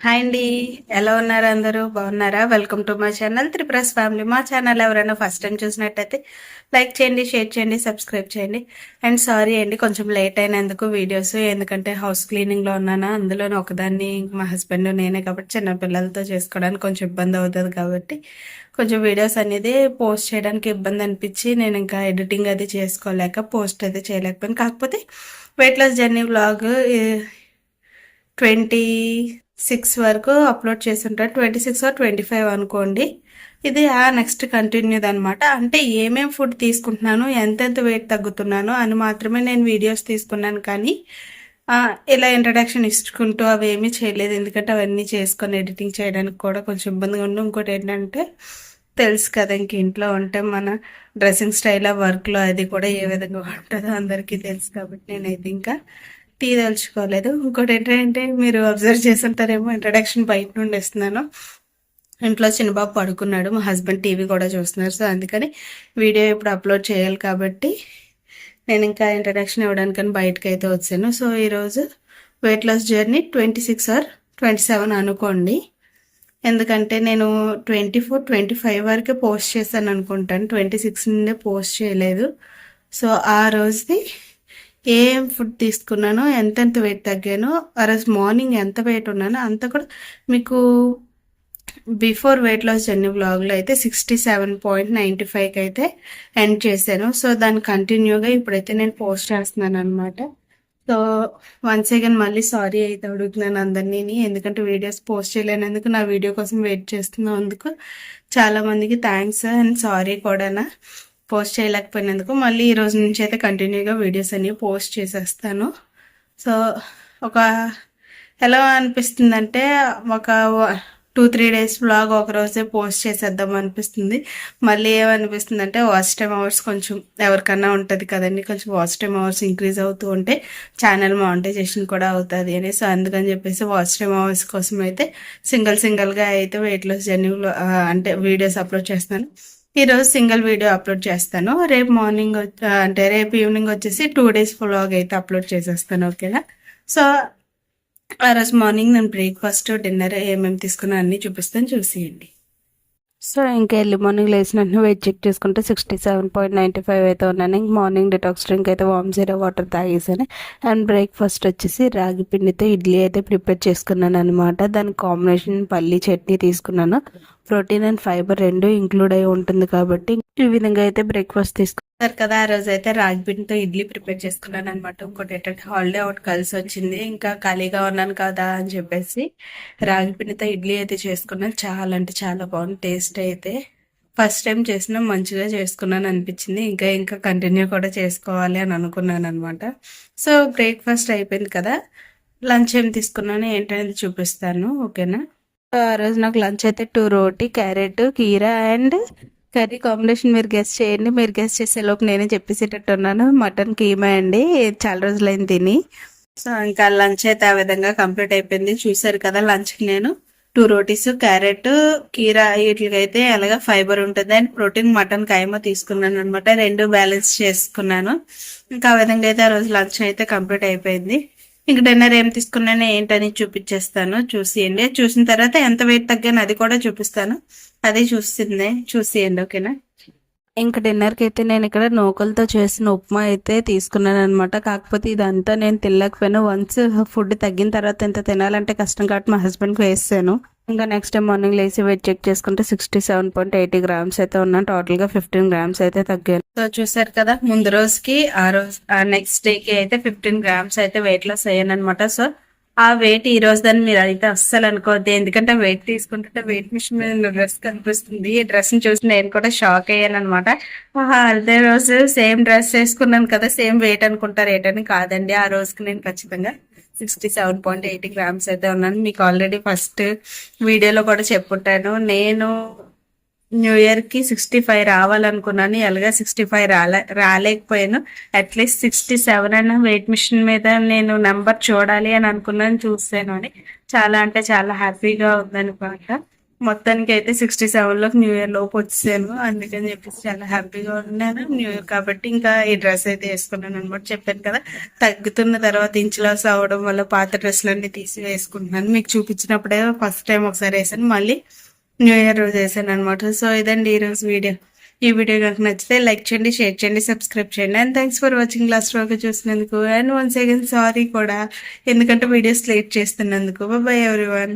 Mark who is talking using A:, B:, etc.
A: Hi అండి. ఎలా ఉన్నారు? అందరూ బాగున్నారా? వెల్కమ్ టు మై ఛానల్ త్రిప్రస్ ఫ్యామిలీ. మా ఛానల్ ఎవరైనా ఫస్ట్ టైం చూసినట్టయితే లైక్ చేయండి, షేర్ చేయండి, సబ్స్క్రైబ్ చేయండి. అండ్ సారీ అండి, కొంచెం లేట్ అయినందుకు వీడియోస్, ఎందుకంటే హౌస్ క్లీనింగ్లో ఉన్నాను. అందులోనే ఒకదాన్ని, మా హస్బెండ్ నేనే కాబట్టి చిన్నపిల్లలతో చేసుకోవడానికి కొంచెం ఇబ్బంది అవుతుంది కాబట్టి కొంచెం వీడియోస్ అనేది పోస్ట్ చేయడానికి ఇబ్బంది అనిపించి నేను ఇంకా ఎడిటింగ్ అది చేసుకోలేక పోస్ట్ అయితే చేయలేకపోయాను. కాకపోతే వెయిట్ లాస్ జర్నీ వ్లాగ్ 26 వరకు అప్లోడ్ చేస్తుంటాను. 26 ఆర్ 25 అనుకోండి. ఇది నెక్స్ట్ కంటిన్యూది అనమాట. అంటే ఏమేం ఫుడ్ తీసుకుంటున్నాను, ఎంతెంత వెయిట్ తగ్గుతున్నాను అని మాత్రమే నేను వీడియోస్ తీసుకున్నాను. కానీ ఇలా ఇంట్రడక్షన్ ఇచ్చుకుంటూ అవి ఏమీ చేయలేదు. ఎందుకంటే అవన్నీ చేసుకొని ఎడిటింగ్ చేయడానికి కూడా కొంచెం ఇబ్బందిగా ఉండి, ఇంకోటి ఏంటంటే తెలుసు కదా, ఇంక ఇంట్లో ఉంటే మన డ్రెస్సింగ్ స్టైల్ వర్క్లో అది కూడా ఏ విధంగా ఉంటుందో అందరికీ తెలుసు. కాబట్టి నేనైతే ఇంకా తెలుసుకోలేదు. ఇంకోటి ఏంటంటే మీరు అబ్జర్వ్ చేస్తుంటారేమో, ఇంట్రడక్షన్ బయట నుండి ఇస్తున్నాను. ఇంట్లో చిన్నబాబు పడుకున్నాడు, మా హస్బెండ్ టీవీ కూడా చూస్తున్నారు. సో అందుకని వీడియో ఇప్పుడు అప్లోడ్ చేయాలి కాబట్టి నేను ఇంకా ఇంట్రడక్షన్ ఇవ్వడానికని బయటకు అయితే వచ్చాను. సో ఈరోజు వెయిట్ లాస్ జర్నీ 26 ఆర్ 27 అనుకోండి. ఎందుకంటే నేను 24, 25 వరకే పోస్ట్ చేశాను అనుకుంటాను. 26 నుండే పోస్ట్ చేయలేదు. సో ఆ రోజుది ఏం ఫుడ్ తీసుకున్నానో, ఎంతెంత వెయిట్ తగ్గానో, ఆ రోజు మార్నింగ్ ఎంత వెయిట్ ఉన్నానో అంత కూడా మీకు బిఫోర్ వెయిట్ లాస్ జర్నీ వ్లాగ్లో అయితే 67.95కి అయితే ఎండ్ చేశాను. సో దాన్ని కంటిన్యూగా ఇప్పుడైతే నేను పోస్ట్ చేస్తున్నాను అనమాట. సో వన్స్ అగైన్ మళ్ళీ సారీ అయితే అడుగుతున్నాను అందరినీ, ఎందుకంటే వీడియోస్ పోస్ట్ చేయలేనందుకు, నా వీడియో కోసం వెయిట్ చేస్తున్నందుకు చాలామందికి థ్యాంక్స్ అండ్ సారీ కూడా పోస్ట్ చేయలేకపోయినందుకు. మళ్ళీ ఈ రోజు నుంచి అయితే కంటిన్యూగా వీడియోస్ అన్ని పోస్ట్ చేసేస్తాను. సో ఒక ఎలా అనిపిస్తుందంటే, ఒక 2-3 డేస్ వ్లాగ్ ఒక రోజే పోస్ట్ చేసేద్దాం అనిపిస్తుంది. మళ్ళీ ఏమనిపిస్తుంది అంటే, వాచ్ టైమ్ అవర్స్ కొంచెం ఎవరికన్నా ఉంటుంది కదండి, కొంచెం వాచ్ టైమ్ అవర్స్ ఇంక్రీజ్ అవుతూ ఉంటే ఛానల్ మానిటైజేషన్ కూడా అవుతుంది అని. సో అందుకని చెప్పేసి వాచ్ టైమ్ అవర్స్ కోసం అయితే సింగిల్గా అయితే వెయిట్ లాస్ జర్నీలో అంటే వీడియోస్ అప్లోడ్ చేస్తాను. ఈరోజు సింగిల్ వీడియో అప్లోడ్ చేస్తాను. రేపు మార్నింగ్ అంటే రేపు ఈవినింగ్ వచ్చేసి 2 డేస్ వ్లాగ్ అయితే అప్లోడ్ చేసేస్తాను. ఓకేనా? సో ఆ రోజు మార్నింగ్ నేను బ్రేక్ఫాస్ట్, డిన్నర్ ఏమేమి తీసుకున్నా అన్నీ చూపిస్తాను, చూసేయండి. సో ఇంకా ఎర్లీ మార్నింగ్ లేచిన వెంటనే వెయిట్ చెక్ చేసుకుంటే 67.95 అయితే ఉన్నాను. ఇంక మార్నింగ్ డిటాక్స్ డ్రింక్ అయితే వామ్ జీరో వాటర్ తాగేసాను. అండ్ బ్రేక్ఫాస్ట్ వచ్చేసి రాగి పిండితో ఇడ్లీ అయితే ప్రిపేర్ చేసుకున్నాను అనమాట. దాని కాంబినేషన్ పల్లీ చట్నీ తీసుకున్నాను. ప్రోటీన్ అండ్ ఫైబర్ రెండు ఇంక్లూడ్ అయి ఉంటుంది కాబట్టి ఈ విధంగా అయితే బ్రేక్ఫాస్ట్ తీసుకున్నారు కదా. ఆ రోజు అయితే రాగి పిండితో ఇడ్లీ ప్రిపేర్ చేసుకున్నాను అనమాట. ఇంకోటి ఏంటంటే హాలిడే ఒకటి కలిసి వచ్చింది, ఇంకా ఖాళీగా ఉన్నాను కదా అని చెప్పేసి రాగి పిండితో ఇడ్లీ అయితే చేసుకున్నాను. చాలా అంటే చాలా బాగుంది టేస్ట్ అయితే. ఫస్ట్ టైం చేసినా మంచిగా చేసుకున్నాను అనిపించింది. ఇంకా కంటిన్యూ కూడా చేసుకోవాలి అని అనుకున్నాను అనమాట. సో బ్రేక్ఫాస్ట్ అయిపోయింది కదా. లంచ్ ఏం తీసుకున్నాను ఏంటనేది చూపిస్తాను. ఓకేనా? ఆ రోజు నాకు లంచ్ అయితే 2 రోటీ, క్యారెట్, కీరా అండ్ కర్రీ కాంబినేషన్ మీరు గెస్ట్ చేయండి. మీరు గెస్ట్ చేసేలోపు నేనే చెప్పేసేటట్టు ఉన్నాను. మటన్ కీమా అండి, చాలా రోజులైంది తిని. సో ఇంకా లంచ్ అయితే ఆ విధంగా కంప్లీట్ అయిపోయింది. చూసారు కదా, లంచ్కి నేను 2 రోటీస్, క్యారెట్, కీరా వీటికైతే అలాగా ఫైబర్ ఉంటుంది అండ్ ప్రోటీన్ మటన్ కైమా తీసుకున్నాను అనమాట. రెండు బ్యాలెన్స్ చేసుకున్నాను. ఇంకా ఆ విధంగా అయితే ఆ రోజు లంచ్ అయితే కంప్లీట్ అయిపోయింది. ఇంక డిన్నర్ ఏం తీసుకున్నానో ఏంటని చూపించేస్తాను, చూసేయండి. చూసిన తర్వాత ఎంత వెయిట్ తగ్గాను అది కూడా చూపిస్తాను, అది చూసేయండి. ఓకేనా? ఇంకా డిన్నర్కి అయితే నేను ఇక్కడ నూకలతో చేసిన ఉప్మా అయితే తీసుకున్నాను అనమాట. కాకపోతే ఇదంతా నేను తినలేకపోయాను. వన్స్ ఫుడ్ తగ్గిన తర్వాత ఎంత తినాలంటే కష్టం కాబట్టి మా హస్బెండ్కి వేసాను. ఇంకా నెక్స్ట్ డే మార్నింగ్ లేసి వెయిట్ చెక్ చేసుకుంటే 67.80 గ్రామ్స్ అయితే ఉన్నాను. టోటల్గా 15 గ్రామ్స్ అయితే తగ్గాను. సో చూసారు కదా, ముందు రోజుకి ఆ నెక్స్ట్ డేకి అయితే 15 గ్రామ్స్ అయితే వెయిట్ లాస్ అయ్యాను అనమాట. సో ఆ వెయిట్ ఈ రోజు దాన్ని మీరు అయితే అస్సలు అనుకోవద్దు, ఎందుకంటే వెయిట్ తీసుకుంటుంటే వెయిట్ మిషన్ మీద డ్రెస్ కనిపిస్తుంది. ఈ డ్రెస్ ని చూసి నేను కూడా షాక్ అయ్యాను అనమాట. అదే రోజు సేమ్ డ్రెస్ వేసుకున్నాను కదా, సేమ్ వెయిట్ అనుకుంటారు ఏంటని. కాదండి, ఆ రోజుకి నేను ఖచ్చితంగా 67.80 గ్రామ్స్ అయితే ఉన్నాను. మీకు ఆల్రెడీ ఫస్ట్ వీడియోలో కూడా చెప్పుంటాను, నేను న్యూ ఇయర్ కి 65 రావాలనుకున్నాను. ఎలాగా 65 రాలేకపోయాను. అట్లీస్ట్ 67 అయినా వెయిట్ మిషన్ మీద నేను నెంబర్ చూడాలి అని అనుకున్నాను, చూసాను అని చాలా అంటే చాలా హ్యాపీగా ఉందనమాట. మొత్తానికి అయితే 67లోకి న్యూ ఇయర్ లోపు వచ్చాను. అందుకని చెప్పేసి చాలా హ్యాపీగా ఉన్నాను. న్యూ ఇయర్ కాబట్టి ఇంకా ఈ డ్రెస్ అయితే వేసుకున్నాను అనమాట. చెప్పాను కదా, తగ్గుతున్న తర్వాత ఇంచులాస్ అవడం వల్ల పాత డ్రెస్సులన్నీ తీసి వేసుకుంటున్నాను. మీకు చూపించినప్పుడే ఫస్ట్ టైం ఒకసారి వేసాను, మళ్ళీ న్యూ ఇయర్ రోజు వేసాను అనమాట. సో ఇదండి ఈరోజు వీడియో. ఈ వీడియో కనుక నచ్చితే లైక్ చేయండి, షేర్ చేయండి, సబ్స్క్రైబ్ చేయండి. And thanks for watching last వరకు చూసినందుకు. అండ్ వన్స్ అగైన్ సారీ కూడా, ఎందుకంటే వీడియోస్ లేట్ చేస్తున్నందుకు. Bye everyone.